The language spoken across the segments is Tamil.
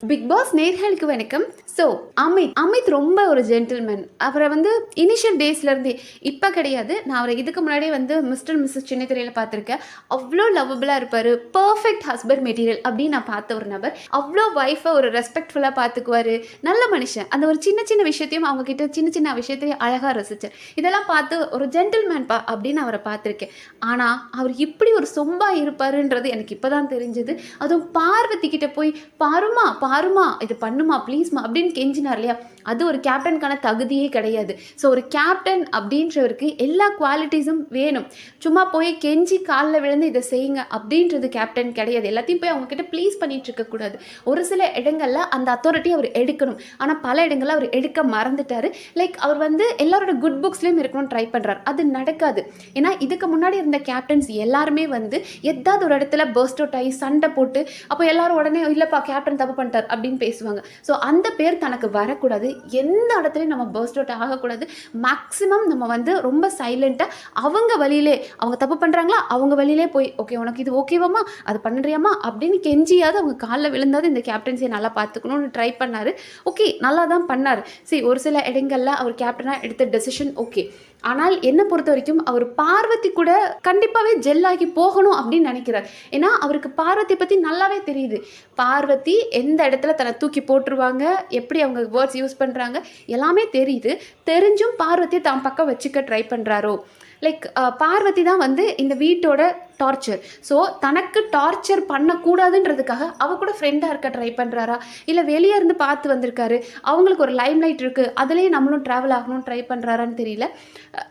பிக் பாஸ் நேர்களுக்கு வணக்கம். ஸோ அமித் ரொம்ப ஒரு ஜென்டில்மேன். அவரை வந்து இனிஷியல் டேஸ்லேருந்தே இப்போ கிடையாது, நான் அவரை இதுக்கு முன்னாடியே வந்து மிஸ்டர் மிஸ்ஸஸ் சின்னத்திரையில் பார்த்துருக்கேன். அவ்வளோ லவ்வபுளாக இருப்பார், பர்ஃபெக்ட் ஹஸ்பண்ட் மெட்டீரியல் அப்படின்னு நான் பார்த்த ஒரு நபர். அவ்வளோ ஒய்ஃபை ஒரு ரெஸ்பெக்ட்ஃபுல்லாக பார்த்துக்குவார், நல்ல மனுஷன். அந்த ஒரு சின்ன சின்ன விஷயத்தையும் அவங்கக்கிட்ட சின்ன சின்ன விஷயத்தையும் அழகாக ரசித்தார். இதெல்லாம் பார்த்து ஒரு ஜென்டில்மேன் அப்படின்னு அவரை பார்த்துருக்கேன். ஆனால் அவர் இப்படி ஒரு சொம்பாக இருப்பாருன்றது எனக்கு இப்போ தான் தெரிஞ்சது. அதுவும் பார்வதி கிட்ட போய் பாருமா இது பண்ணுமா ப்ளீஸ்மா அப்படின்னு கெஞ்சினார் இல்லையா, அது ஒரு கேப்டனுக்கான தகுதியே கிடையாது. ஸோ ஒரு கேப்டன் அப்படின்றவருக்கு எல்லா குவாலிட்டிஸும் வேணும். சும்மா போய் கெஞ்சி காலில் விழுந்து இதை செய்யுங்க அப்படின்றது கேப்டன் கிடையாது. எல்லாத்தையும் போய் அவங்கக்கிட்ட ப்ளீஸ் பண்ணிட்டு இருக்கக்கூடாது. ஒரு சில இடங்களில் அந்த அத்தாரிட்டி அவர் எடுக்கணும், ஆனால் பல இடங்களில் அவர் எடுக்க மறந்துட்டார். லைக் அவர் வந்து எல்லாரோட குட் புக்ஸ்லேயும் இருக்கணும்னு ட்ரை பண்ணுறாரு, அது நடக்காது. ஏன்னா இதுக்கு முன்னாடி இருந்த கேப்டன்ஸ் எல்லாருமே வந்து எதாவது ஒரு இடத்துல பர்ஸ்ட் அவுட் ஆகி சண்டை போட்டு அப்போ எல்லாரும் உடனே இல்லைப்பா கேப்டன் தப்பு பண்ணிட்டார் அப்படின்னு பேசுவாங்க. ஸோ அந்த பேர் தனக்கு வரக்கூடாது. எந்த இடத்துலையும் நம்ம பர்ஸ்ட் அவுட் ஆகக்கூடாது. மேக்ஸிமம் நம்ம வந்து ரொம்ப சைலண்ட்டாக அவங்க வழியிலே, அவங்க தப்பு பண்ணுறாங்களா அவங்க வழியிலே போய் ஓகே உனக்கு இது ஓகேவாம்மா அது பண்ணுறியாம்மா அப்படின்னு கெஞ்சியாவது அவங்க காலில் விழுந்தாது இந்த கேப்டன்சியை நல்லா பார்த்துக்கணும்னு ட்ரை பண்ணார். ஓகே நல்லா தான் பண்ணார். சரி, ஒரு சில இடங்களில் அவர் கேப்டனாக எடுத்த டெசிஷன் ஓகே. ஆனால் என்னை பொறுத்த வரைக்கும் அவர் பார்வதி கூட கண்டிப்பாகவே ஜெல்லாகி போகணும் அப்படின்னு நினைக்கிறார். ஏன்னா அவருக்கு பார்வதி பற்றி நல்லாவே தெரியுது. பார்வதி எந்த இடத்துல தன்னை தூக்கி போட்டுருவாங்க, எப்படி அவங்க வேர்ட்ஸ் யூஸ் பண்ணுறாங்க எல்லாமே தெரியுது. தெரிஞ்சும் பார்வதியை தான் பக்கம் வச்சுக்க ட்ரை பண்ணுறாரோ. லைக் பார்வதி தான் வந்து இந்த வீட்டோட டார்ச்சர். ஸோ தனக்கு டார்ச்சர் பண்ணக்கூடாதுன்றதுக்காக அவ கூட ஃப்ரெண்டாக இருக்க ட்ரை பண்ணுறாரா, இல்லை வெளியே இருந்து பார்த்து வந்திருக்காரு, அவங்களுக்கு ஒரு லைம் லைட் இருக்குது அதுலேயே நம்மளும் ட்ராவல் ஆகணும்னு ட்ரை பண்ணுறாரான்னு தெரியல.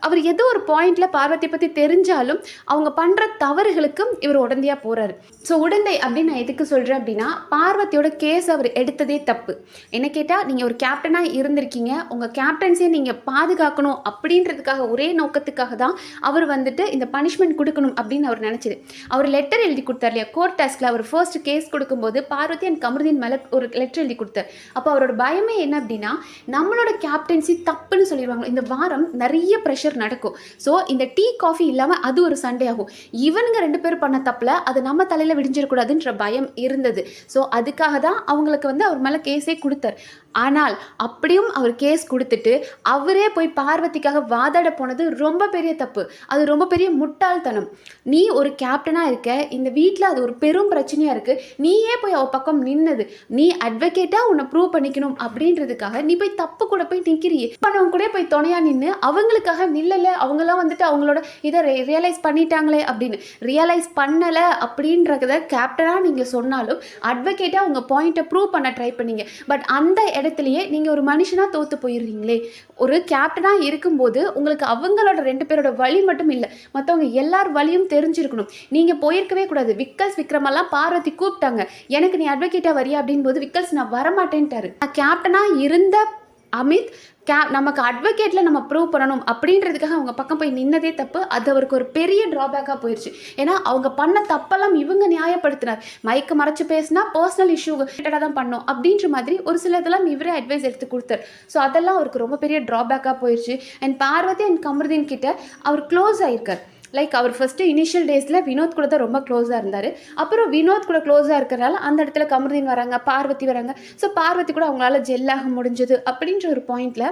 அவர் ஏதோ ஒரு பாயிண்டில் பார்வதியை பற்றி தெரிஞ்சாலும் அவங்க பண்ணுற தவறுகளுக்கும் இவர் உடந்தையாக போகிறாரு. ஸோ உடந்தை அப்படின்னு நான் எதுக்கு சொல்கிறேன் அப்படின்னா, பார்வதியோட கேஸ் அவர் எடுத்ததே தப்பு. என்ன கேட்டால், நீங்கள் ஒரு கேப்டனாக இருந்திருக்கீங்க, உங்கள் கேப்டன்ஸையை நீங்கள் பாதுகாக்கணும் அப்படின்றதுக்காக ஒரே நோக்கத்துக்காக தான் அவர் வந்துட்டு இந்த பனிஷ்மெண்ட் கொடுக்கணும் அப்படின்னு அவர் நினைச்சது. அவர் லெட்டர் எழுதி கொடுத்தார் இல்லையா, கோர்ட் டாஸ்க்ல அவர் ஃபர்ஸ்ட் கேஸ் கொடுக்கும்போது பார்வதி அண்ட் கமருதீன் மேலே ஒரு லெட்டர் எழுதி கொடுத்தார். அப்போ அவரோட பயமே என்ன அப்படின்னா, நம்மளோட கேப்டன்சி தப்புன்னு சொல்லிடுவாங்க. இந்த வாரம் நிறைய ப்ரெஷர் நடக்கும். ஸோ இந்த டீ காஃபி இல்லாமல் அது ஒரு சண்டே ஆகும். இவனுங்க ரெண்டு பேர் பண்ண தப்பில் அது நம்ம தலையில் விடிஞ்சிடக்கூடாதுன்ற பயம் இருந்தது. ஸோ அதுக்காக தான் அவங்களுக்கு வந்து அவர் மேலே கேஸே கொடுத்தார். ஆனால் அப்படியும் அவர் கேஸ் கொடுத்துட்டு அவரே போய் பார்வதிக்காக வாதாட போனது ரொம்ப பெரிய தப்பு. அது ரொம்ப பெரிய முட்டாள்தனம். நீ ஒரு கேப்டனாக இருக்க, இந்த வீட்டில் அது ஒரு பெரும் பிரச்சனையாக இருக்குது, நீயே போய் அவ பக்கம் நின்னது, நீ அட்வொகேட்டாக உன்னை ப்ரூவ் பண்ணிக்கணும் அப்படின்றதுக்காக நீ போய் தப்பு கூட போய் நிற்கிறியே. பண்ணவங்க கூட போய் துணையாக நின்று அவங்களுக்காக நில்லலை, அவங்களாம் வந்துட்டு அவங்களோட இதை ரியலைஸ் பண்ணிட்டாங்களே அப்படின்னு. ரியலைஸ் பண்ணலை அப்படின்றத கேப்டனாக நீங்கள் சொன்னாலும் அட்வொகேட்டாக உங்கள் பாயிண்ட்டை ப்ரூவ் பண்ண ட்ரை பண்ணீங்க. பட் அந்த இடத்துலையே நீங்கள் ஒரு மனுஷனாக தோற்று போயிடுறீங்களே. ஒரு கேப்டனாக இருக்கும்போது உங்களுக்கு அவங்களோட ரெண்டு பேரோட வழி மட்டும் இல்லை, மற்றவங்க எல்லார் வழியும் தெரிஞ்சிருக்கணும். நீங்கள் போயிருக்கவே கூடாது. விக்ரமெல்லாம் பார்வதி கூப்பிட்டாங்க, எனக்கு நீ அட்வொகேட்டாக வரியா அப்படின் போது விக்கல்ஸ் நான் வரமாட்டேன்ட்டாரு. நான் கேப்டனாக இருந்த அமித் நமக்கு அட்வொகேட்டில் நம்ம ப்ரூவ் பண்ணணும் அப்படின்றதுக்காக அவங்க பக்கம் போய் நின்னதே தப்பு. அது அவருக்கு ஒரு பெரிய ட்ராபேக்காக போயிடுச்சு. ஏன்னா அவங்க பண்ண தப்பெல்லாம் இவங்க நியாயப்படுத்தினார். மைக்கு மறைச்சு பேசினா பர்சனல் இஷ்யூ ரிலேட்டடாக தான் பண்ணோம் அப்படின்ற மாதிரி ஒரு சில இதெல்லாம் இவரே அட்வைஸ் எடுத்து கொடுத்தார். ஸோ அதெல்லாம் அவருக்கு ரொம்ப பெரிய ட்ராபேக்காக போயிடுச்சு. அண்ட் பார்வதி அண்ட் கமருதீன் கிட்ட அவர் க்ளோஸ் ஆகிருக்கார். லைக் அவர் ஃபஸ்ட்டு இனிஷியல் டேஸில் வினோத் கூட தான் ரொம்ப க்ளோஸாக இருந்தார். அப்புறம் வினோத் கூட க்ளோஸாக இருக்கிறனால அந்த இடத்துல கமருதீன் வராங்க, பார்வதி வராங்க. ஸோ பார்வதி கூட அவங்களால ஜெல்லாக முடிஞ்சது அப்படின்ற ஒரு பாயிண்டில்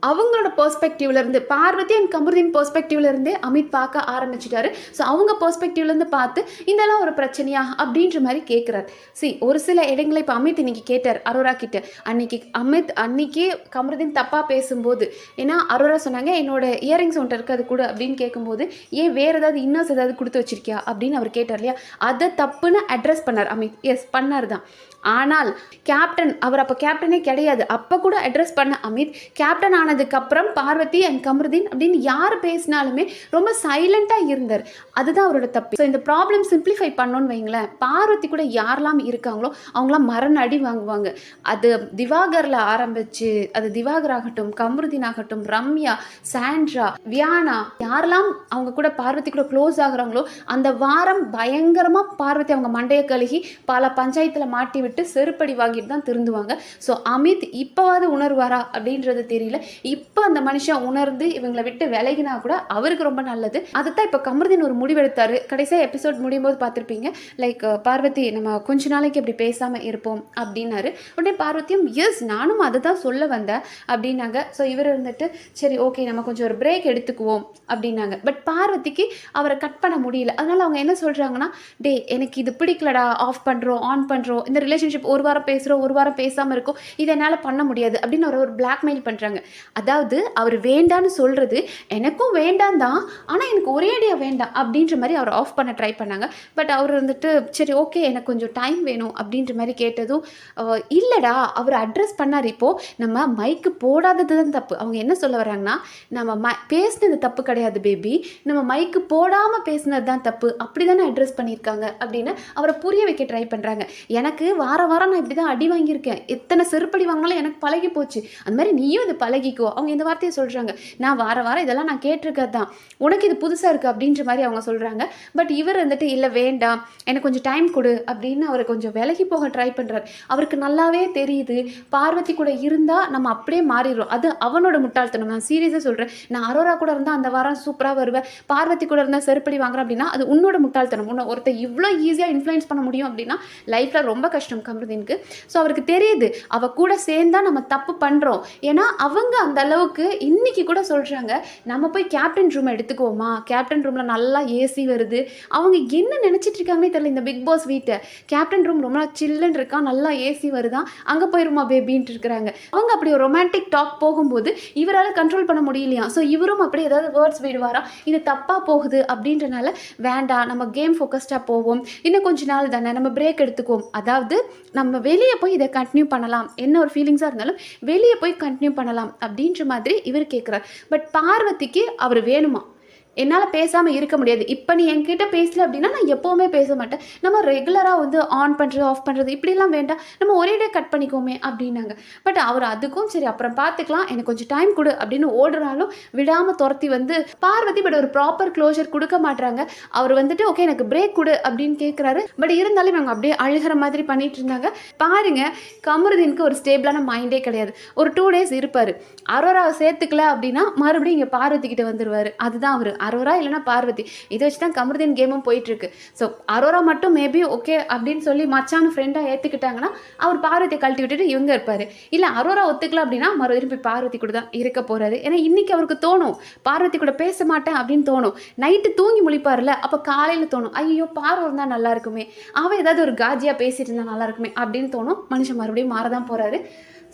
அவங்களோட பெர்ஸ்பெக்டிவ்லேருந்து, பார்வதி அண்ட் கமருதீன் பெர்ஸ்பெக்டிவ்லேருந்தே அமித் பார்க்க ஆரம்பிச்சிட்டாரு. ஸோ அவங்க பெர்ஸ்பெக்டிவ்லேருந்து பார்த்து இதெல்லாம் ஒரு பிரச்சனையா அப்படின்ற மாதிரி கேட்குறாரு. ஒரு சில இடங்களை இப்போ அமித் இன்னைக்கு கேட்டார் அரோரா கிட்ட. அன்னைக்கு கமருதீன் தப்பாக பேசும்போது, ஏன்னா அரோரா சொன்னாங்க என்னோட இயரிங்ஸ் ஒன்று இருக்குது அது கூட அப்படின்னு கேட்கும்போது, ஏன் வேறு ஏதாவது இன்னர்ஸ் ஏதாவது கொடுத்து வச்சிருக்கியா அப்படின்னு அவர் கேட்டார் இல்லையா, அதை தப்புன்னு அட்ரஸ் பண்ணார் அமித். எஸ் பண்ணார் தான். ஆனால் கேப்டன், அவர் அப்போ கேப்டனே கிடையாது, அப்போ கூட அட்ரஸ் பண்ண அமித் கேப்டன் ஆனதுக்கப்புறம் பார்வதி அண்ட் கமருதீன் அப்படின்னு யார் பேசினாலுமே ரொம்ப சைலண்ட்டாக இருந்தார். அதுதான் அவரோட தப்பு. ஸோ இந்த ப்ராப்ளம் சிம்பிளிஃபை பண்ணோன்னு வைங்களேன், பார்வதி கூட யாரெல்லாம் இருக்காங்களோ அவங்களாம் அடி வாங்குவாங்க. அது திவாகரில் ஆரம்பிச்சு, அது திவாகர் ஆகட்டும், கமருதீன் ஆகட்டும், ரம்யா, சாண்ட்ரா, வியானா, யாரெல்லாம் அவங்க கூட பார்வதி கூட க்ளோஸ் ஆகுறாங்களோ அந்த வாரம் பயங்கரமாக பார்வதி அவங்க மண்டையை கழுகி பல பஞ்சாயத்தில் மாட்டி விட்டு விட்டு செருப்படி வாங்கிட்டு தான் திருந்துவாங்க. ஸோ அமித் இப்போவாவது உணர்வாரா அப்படின்றது தெரியல. இப்போ அந்த மனுஷன் உணர்ந்து இவங்களை விட்டு விலகினா கூட அவருக்கு ரொம்ப நல்லது. அதுதான் இப்போ கமருதீன் ஒரு முடிவெடுத்தாரு. கடைசியாக எபிசோட் முடியும் போது பார்த்துருப்பீங்க, லைக் பார்வதி நம்ம கொஞ்ச நாளைக்கு இப்படி பேசாமல் இருப்போம் அப்படின்னாரு. உடனே பார்வதியும் எஸ் நானும் அதை தான் சொல்ல வந்தேன் அப்படின்னாங்க. ஸோ இவர் இருந்துட்டு சரி ஓகே நம்ம கொஞ்சம் ஒரு பிரேக் எடுத்துக்குவோம் அப்படின்னாங்க. பட் பார்வதிக்கு அவரை கட் பண்ண முடியல. அதனால் அவங்க என்ன சொல்கிறாங்கன்னா, டே எனக்கு இது பிடிக்கலடா, ஆஃப் பண்ணுறோம் ஆன் பண்ணுறோம், இந்த ரிலேஷன்ஷிப் ஒரு வாரம் பேசுகிறோம் ஒரு வாரம் பேசாமல் இருக்கும், இதை என்னால் பண்ண முடியாது அப்படின்னு ஒரு பிளாக்மெயில் பண்ணுறாங்க. அதாவது அவர் வேண்டான்னு சொல்கிறது எனக்கும் வேண்டாம் தான், ஆனால் எனக்கு ஒரே அடியாக வேண்டாம் அப்படின்ற மாதிரி அவர் ஆஃப் பண்ண ட்ரை பண்ணாங்க. பட் அவர் வந்துட்டு சரி ஓகே எனக்கு கொஞ்சம் டைம் வேணும் அப்படின்ற மாதிரி கேட்டதும் இல்லைடா அவர் அட்ரஸ் பண்ணார். இப்போது நம்ம மைக்கு போடாதது தான் தப்பு. அவங்க என்ன சொல்ல வராங்கன்னா, நம்ம பேசினது தப்பு கிடையாது பேபி, நம்ம மைக்கு போடாமல் பேசினது தான் தப்பு, அப்படி தானே அட்ரஸ் பண்ணியிருக்காங்க அப்படின்னு அவரை புரிய வைக்க ட்ரை பண்ணுறாங்க. எனக்கு வாரம் நான் இப்படி தான் அடி வாங்கியிருக்கேன், எத்தனை செருப்படி வாங்கினாலும் எனக்கு பழகி போச்சு, அந்த மாதிரி நீயும் இது பழகிக்கோ. அவங்க இந்த வார்த்தையை சொல்கிறாங்க. நான் வாரம் இதெல்லாம் நான் கேட்டிருக்கிறது தான், உனக்கு இது புதுசாக இருக்குது அப்படின்ற மாதிரி அவங்க சொல்கிறாங்க. பட் இவர் வந்துட்டு இல்லை வேண்டாம் எனக்கு கொஞ்சம் டைம் கொடு அப்படின்னு அவரை கொஞ்சம் விலகி போக ட்ரை பண்ணுறாரு. அவருக்கு நல்லாவே தெரியுது பார்வதி கூட இருந்தால் நம்ம அப்படியே மாறிடுறோம். அது அவனோட முட்டாள்தனம். நான் சீரியஸாக சொல்கிறேன். நான் அரோரா கூட இருந்தால் அந்த வாரம் சூப்பராக வருவேன், பார்வதி கூட இருந்தால் செருப்படி வாங்குறேன் அப்படின்னா அது உன்னோட முட்டாள்தனம். உன்னை ஒருத்தர் இவ்வளோ ஈஸியாக இன்ஃப்ளூயன்ஸ் பண்ண முடியும் அப்படின்னா லைஃப்பில் ரொம்ப கஷ்டம் கமருதீனுக்கு. ஸோ அவருக்கு தெரியுது அவ கூட சேர்ந்தா நம்ம தப்பு பண்ணுறோம். ஏன்னா அவங்க அந்த அளவுக்கு இன்னைக்கு கூட சொல்கிறாங்க, நம்ம போய் கேப்டன் ரூம் எடுத்துக்குவோமா, கேப்டன் ரூமில் நல்லா ஏசி வருது. அவங்க என்ன நினச்சிட்டு இருக்காங்கன்னே தெரியல. இந்த பிக் பாஸ் வீட்டை கேப்டன் ரூம் ரொம்ப சில்லுன்னு இருக்கா, நல்லா ஏசி வருதான், அங்கே போயிருமா பேபின்ட்டு இருக்கிறாங்க. அவங்க அப்படி ஒரு ரொமான்டிக் டாக் போகும்போது இவரால் கண்ட்ரோல் பண்ண முடியலையா. ஸோ இவரும் அப்படி ஏதாவது வேர்ட்ஸ் விடுவாரா, இது தப்பாக போகுது அப்படின்றனால வேண்டாம் நம்ம கேம் ஃபோக்கஸ்டாக போவோம், இன்னும் கொஞ்ச நாள் தானே நம்ம பிரேக் எடுத்துக்குவோம். அதாவது நம்ம வெளியே போய் இதை கண்டினியூ பண்ணலாம், என்ன ஒரு ஃபீலிங்ஸாக இருந்தாலும் வெளியே போய் கண்டினியூ பண்ணலாம் அப்படின்ற மாதிரி இவர் கேட்குறார். பட் பார்வதிக்கு அவர் வேணுமா, என்னால் பேசாமல் இருக்க முடியாது, இப்போ நீ என்கிட்ட பேசல அப்படின்னா நான் எப்போவுமே பேச மாட்டேன், நம்ம ரெகுலராக வந்து ஆன் பண்ணுறது ஆஃப் பண்ணுறது இப்படிலாம் வேண்டாம், நம்ம ஒரே டே கட் பண்ணிக்கோமே அப்படின்னாங்க. பட் அவர் அதுக்கும் சரி அப்புறம் பார்த்துக்கலாம் எனக்கு கொஞ்சம் டைம் கொடு அப்படின்னு ஓடுறாலும் விடாமல் துரத்தி வந்து பார்வதி பட் ஒரு ப்ராப்பர் க்ளோஷர் கொடுக்க மாட்டாங்க. அவர் வந்துட்டு ஓகே எனக்கு பிரேக் கொடு அப்படின்னு கேட்குறாரு. பட் இருந்தாலும் இவங்க அப்படியே அழுகிற மாதிரி பண்ணிட்டு இருந்தாங்க. பாருங்க கமருதீனுக்கு ஒரு ஸ்டேபிளான மைண்டே கிடையாது. ஒரு 2 days இருப்பார், அரோராவை சேர்த்துக்கல அப்படின்னா மறுபடியும் இங்கே பார்வதி கிட்ட வந்துடுவார். அதுதான் அவர் அரோரா இல்லைனா பார்வதி, இதை வச்சு தான் கமருதீன் கேமும் போயிட்டுருக்கு. ஸோ அரோரா மட்டும் மேபி ஓகே அப்படின்னு சொல்லி மச்சான ஃப்ரெண்டாக ஏற்றுக்கிட்டாங்கன்னா அவர் பார்வதியை கழட்டி விட்டுட்டு இவங்க இருப்பார். இல்லை அரோரா ஒத்துக்கல அப்படின்னா மறுபடியும் போய் பார்வதி கூட தான் இருக்க போகிறாரு. ஏன்னா இன்றைக்கி அவருக்கு தோணும் பார்வதி கூட பேச மாட்டேன் அப்படின்னு தோணும். நைட்டு தூங்கி முழிப்பார்ல, அப்போ காலையில் தோணும் ஐயோ பார்வதி இருந்தால் நல்லா இருக்குமே, அவன் ஏதாவது ஒரு காஜியாக பேசிட்டு இருந்தால் நல்லா இருக்குமே அப்படின்னு தோணும். மனுஷன் மறுபடியும் மாறதான் போகிறாரு.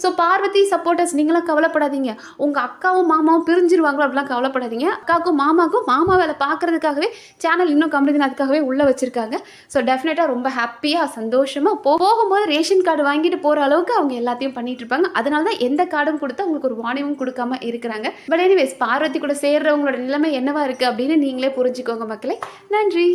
ஸோ பார்வதி சப்போர்ட்டர்ஸ் நீங்களாம் கவலைப்படாதீங்க, உங்கள் அக்காவும் மாமாவும் பிரிஞ்சிருவாங்களோ அப்படிலாம் கவலைப்படாதீங்க. அக்காவுக்கும் மாமா வேலை பார்க்குறதுக்காகவே சேனல் இன்னும் கமருதீன் அதுக்காகவே உள்ளே வச்சுருக்காங்க. ஸோ டெஃபினட்டாக ரொம்ப ஹாப்பியாக சந்தோஷமாக போகும்போது ரேஷன் கார்டு வாங்கிட்டு போகிற அளவுக்கு அவங்க எல்லாத்தையும் பண்ணிட்டு இருப்பாங்க. அதனால தான் எந்த கார்டும் கொடுத்து அவங்களுக்கு ஒரு வார்னிங்கும் கொடுக்காம இருக்கிறாங்க. பட் எனிவேஸ் பார்வதி கூட சேர்றவங்களோட நிலைமை என்னவா இருக்குது அப்படின்னு நீங்களே புரிஞ்சுக்கோங்க மக்களே. நன்றி.